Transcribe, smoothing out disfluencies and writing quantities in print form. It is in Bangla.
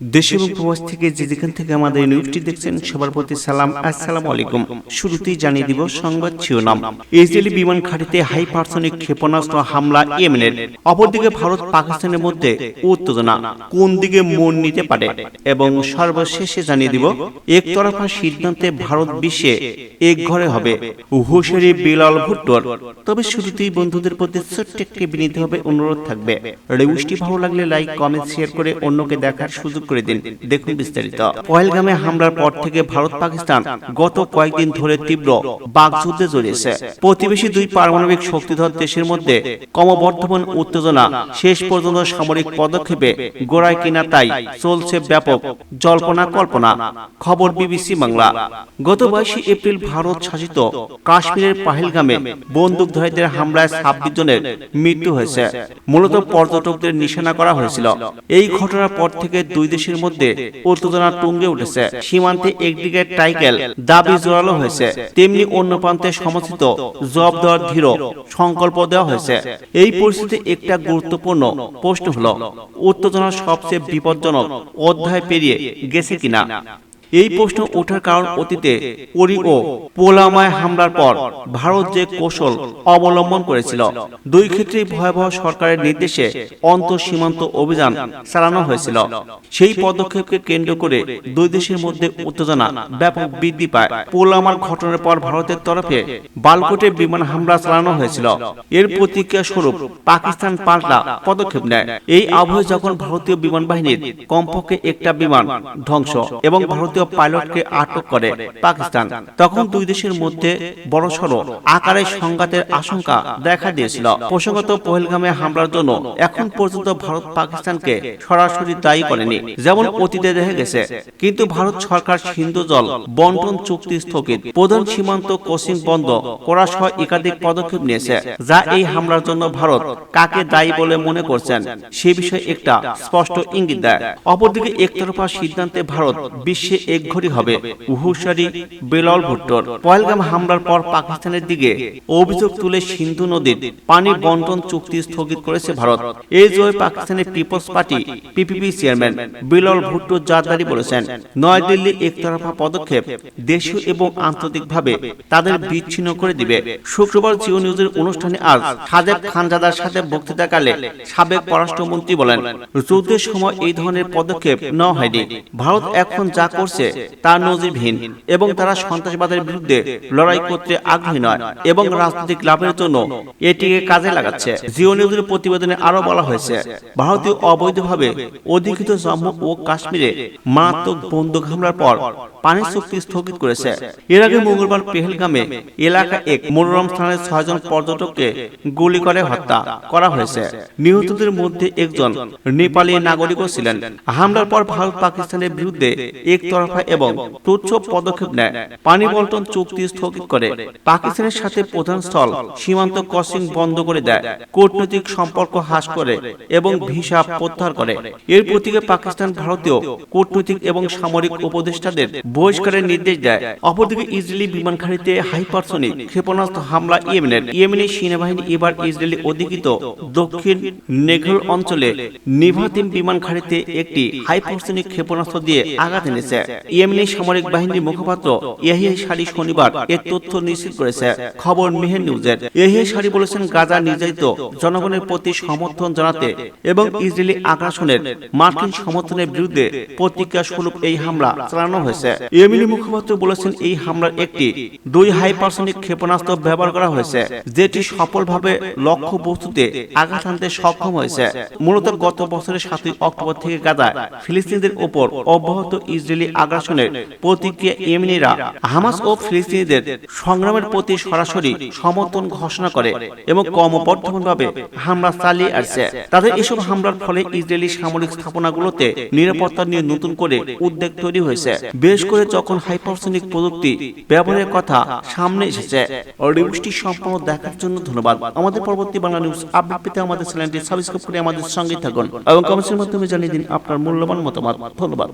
দেশ এবং প্রবাস থেকে যেখান থেকে আমাদের নিউজটি দেখছেন সবার প্রতি সালাম, আসসালামু আলাইকুম। শুরুতেই জানিয়ে দিব সংবাদ শিরোনাম। ইসরায়েলি বিমান ঘাঁটিতে হাইপারসনিক ক্ষেপণাস্ত্র হামলা ইয়েমেনের। অপরদিকে ভারত পাকিস্তানের মধ্যে উত্তেজনা কোন দিকে মোড় নিতে পারে, এবং সর্বশেষে জানিয়ে দিব একতরফা সিদ্ধান্তে ভারত বিশ্বে এক ঘরে হবে হুঁশিয়ারি বিলাল ভুট্টোর। তবে শুরুতেই বন্ধুদের প্রতি ছোট্ট একটি বিনীতভাবে অনুরোধ থাকবে, নিউজটি ভালো লাগলে লাইক কমেন্ট শেয়ার করে অন্যকে দেখার সুযোগ করে দিন। দেখুন বিস্তারিত। পহেলগামে হামলার পর থেকে ভারত পাকিস্তান গত কয়েকদিন ধরে তীব্র বাকযুদ্ধে জড়িয়েছে। প্রতিবেশী দুই পারমাণবিক শক্তিধর দেশের মধ্যে ক্রমবর্ধমান উত্তেজনা শেষ পর্যন্ত সামরিক পদক্ষেপে গোড়ায় কিনা, তাই চলছে ব্যাপক জল্পনা কল্পনা। খবর বিবিসি বাংলা। গত 22 এপ্রিল ভারত শাসিত কাশ্মীরের পহেলগামে বন্দুকধারীদের হামলায় 26 জনের মৃত্যু হয়েছে। মূলত পর্যটকদের নিশানা করা হয়েছিল। এই ঘটনার পর থেকে দুই দেশের মধ্যে উত্তেজনা তুঙ্গে উঠেছে। সীমান্তে একদিকে টাইকেল দাবি জোরালো হয়েছে, তেমনি অন্য প্রান্তে সমর্থিত জবাব দেওয়ার দৃঢ় সংকল্প দেওয়া হয়েছে। এই পরিস্থিতিতে একটা গুরুত্বপূর্ণ প্রশ্ন হলো, উত্তেজনার সবচেয়ে বিপজ্জনক অধ্যায় পেরিয়ে গেছে কিনা। এই প্রশ্ন ওঠার কারণ অতীতে ওরি ও পোলামায় হামলার পর ভারত যে কৌশল অবলম্বন করেছিল, দুই ক্ষেত্রেই ভয়াবহ সরকারের নির্দেশে অন্তঃসীমান্ত অভিযান চালানো হয়েছিল। সেই পদক্ষেপকে কেন্দ্র করে দুই দেশের মধ্যে উত্তেজনা ব্যাপক বৃদ্ধি পায়। পোলামার ঘটনার পর ভারতের তরফে বালকোটে বিমান হামলা চালানো হয়েছিল। এর প্রতিক্রিয়া স্বরূপ পাকিস্তান পাল্টা পদক্ষেপ নেয়। এই আবহে যখন ভারতীয় বিমান বাহিনীর কমপক্ষে একটা বিমান ধ্বংস এবং ভারতীয় পাইলটকে আটক করে পাকিস্তান, তখন দুই দেশের মধ্যে বড়সড় আকারে সংঘাতের আশঙ্কা দেখা দিয়েছিল। প্রসঙ্গত, পহেলগামে হামলার জন্য এখন পর্যন্ত ভারত পাকিস্তানকে সরাসরি দায়ী করেনি, যেমন অতীতে দেখা গেছে। কিন্তু ভারত সরকার সিন্ধু জল বন্টন চুক্তি স্থগিত, প্রধান সীমান্ত ক্রসিং বন্ধ করা সহ একাধিক পদক্ষেপ নিয়েছে, যা এই হামলার জন্য ভারত কাকে দায়ী বলে মনে করছেন সে বিষয়ে একটা স্পষ্ট ইঙ্গিত দেয়। অপরদিকে একতরফা সিদ্ধান্তে ভারত বিশ্বে একঘরে হবে হুঁশিয়ারি বিলাল ভুট্টোর। পহেলগাম হামলার পর পাকিস্তানের দিকে অভিযোগ তুলে সিন্ধু নদীর পানি বন্টন চুক্তি স্থগিত করেছে ভারত। এই জয়ে পাকিস্তানের Peoples Party PPP chairman Bilal Bhutto Zardari বলেছেন, নয়াদিল্লি একতরফা পদক্ষেপ দেশীয় এবং আন্তর্জাতিকভাবে তাদের বিচ্ছিন্ন করে দিবে। শুক্রবার জিও নিউজের অনুষ্ঠানে আজ সাদেক খানজাদার সাথে বক্তৃতাকালে সাবেক পররাষ্ট্রমন্ত্রী বলেন, যুদ্ধের সময় এই ধরনের পদক্ষেপ নেওয়া হয়নি। ভারত এখন যা করছে তা নজিরবিহীন, এবং তারা সন্ত্রাসবাদের বিরুদ্ধে লড়াই করতে আগ্রহী নয় এবং রাজনৈতিক লাভের জন্য এটিকে কাজে লাগাচ্ছে। জিও নিউজের প্রতিবেদনে আরো বলা হয়েছে, ভারতীয় অবৈধভাবে অধিকৃত জম্মু ও কাশ্মীরে মারাত্মক বন্দুক হামলার পর পানি চুক্তি স্থগিত করেছে। এর আগে মঙ্গলবার পেহেলগামে এলাকা এক মনোরম স্থানে 6 জন পর্যটককে গুলি করে হত্যা করা হয়েছে। নিহতদের মধ্যে একজন নেপালি নাগরিকও ছিলেন। হামলার পর ভারত পাকিস্তানের বিরুদ্ধে একতরফা এবং তুচ্ছ পদক্ষেপ নেয়। পানি বন্টন চুক্তি স্থগিত করে, পাকিস্তানের সাথে প্রধান স্থল সীমান্ত ক্রসিং বন্ধ করে দেয়, কূটনৈতিক সম্পর্ক হ্রাস করে এবং ভিসা প্রত্যাহার করে। এর প্রতীকে পাকিস্তান ভারতীয় কূটনৈতিক এবং সামরিক উপদেষ্টাদের বহিষ্কারের নির্দেশ দেয়। অপরদিকে ইসরায়েলি বিমান ঘাঁটিতে হাইপারসনিক ক্ষেপণাস্ত্র হামলা ইয়েমেনের। ইয়েমেনের সেনাবাহিনী এবার ইসরায়েলি অধিকৃত দক্ষিণ নেগেল অঞ্চলে নিভাতিম বিমান ঘাঁটিতে একটি হাইপারসনিক ক্ষেপণাস্ত্র দিয়ে আঘাত এনেছে। ইয়েমেনি সামরিক বাহিনীর মুখপাত্র ইয়াহিয়া সারি শনিবার এর তথ্য নিশ্চিত করেছে। খবর মেহের নিউজের। ইয়াহিয়া সারি বলেছেন, গাজা নির্যাতিত জনগণের প্রতি সমর্থন জানাতে এবং ইসরায়েলি আগ্রাসনের মার্কিন সমর্থনের বিরুদ্ধে প্রতিক্রিয়া স্বরূপ এই হামলা চালানো হয়েছে। ইয়েমেনি মুখপাত্র বলেছেন, এই হামলার একটি 2 হাইপারসনিক ক্ষেপণাস্ত্র ব্যবহার করা হয়েছে, যেটি সফলভাবে লক্ষ্য বস্তুতে আঘাত আনতে সক্ষম হয়েছে। মূলত গত বছরের 7 অক্টোবর থেকে গাজায় ফিলিস্তিনিদের উপর অব্যাহত ইসরায়েলি আগ্রাসনের প্রতিক্রিয়া ইয়েমেনিরা হামাস ও ফিলিস্তিনিদের সংগ্রামের প্রতি সরাসরি সমর্থন ঘোষণা করে এবং ক্রমবর্ধমানভাবে হামলা চালিয়ে আসছে। তাদের এসব হামলার ফলে ইসরায়েলি সামরিক স্থাপনাগুলোতে নিরাপত্তা নিয়ে নতুন করে উদ্বেগ তৈরি হয়েছে, বেশ করে যখন হাইপারসনিক প্রযুক্তি ব্যবহারের কথা সামনে এসেছে। নিউজটি সম্পূর্ণ দেখার জন্য ধন্যবাদ। আমাদের পরবর্তী বাংলা নিউজ আপডেট পেতে আমাদের চ্যানেলটি সাবস্ক্রাইব করে আমাদের সঙ্গে থাকুন এবং কমেন্টের মাধ্যমে জানিয়ে দিন আপনার মূল্যবান মতামত। ধন্যবাদ।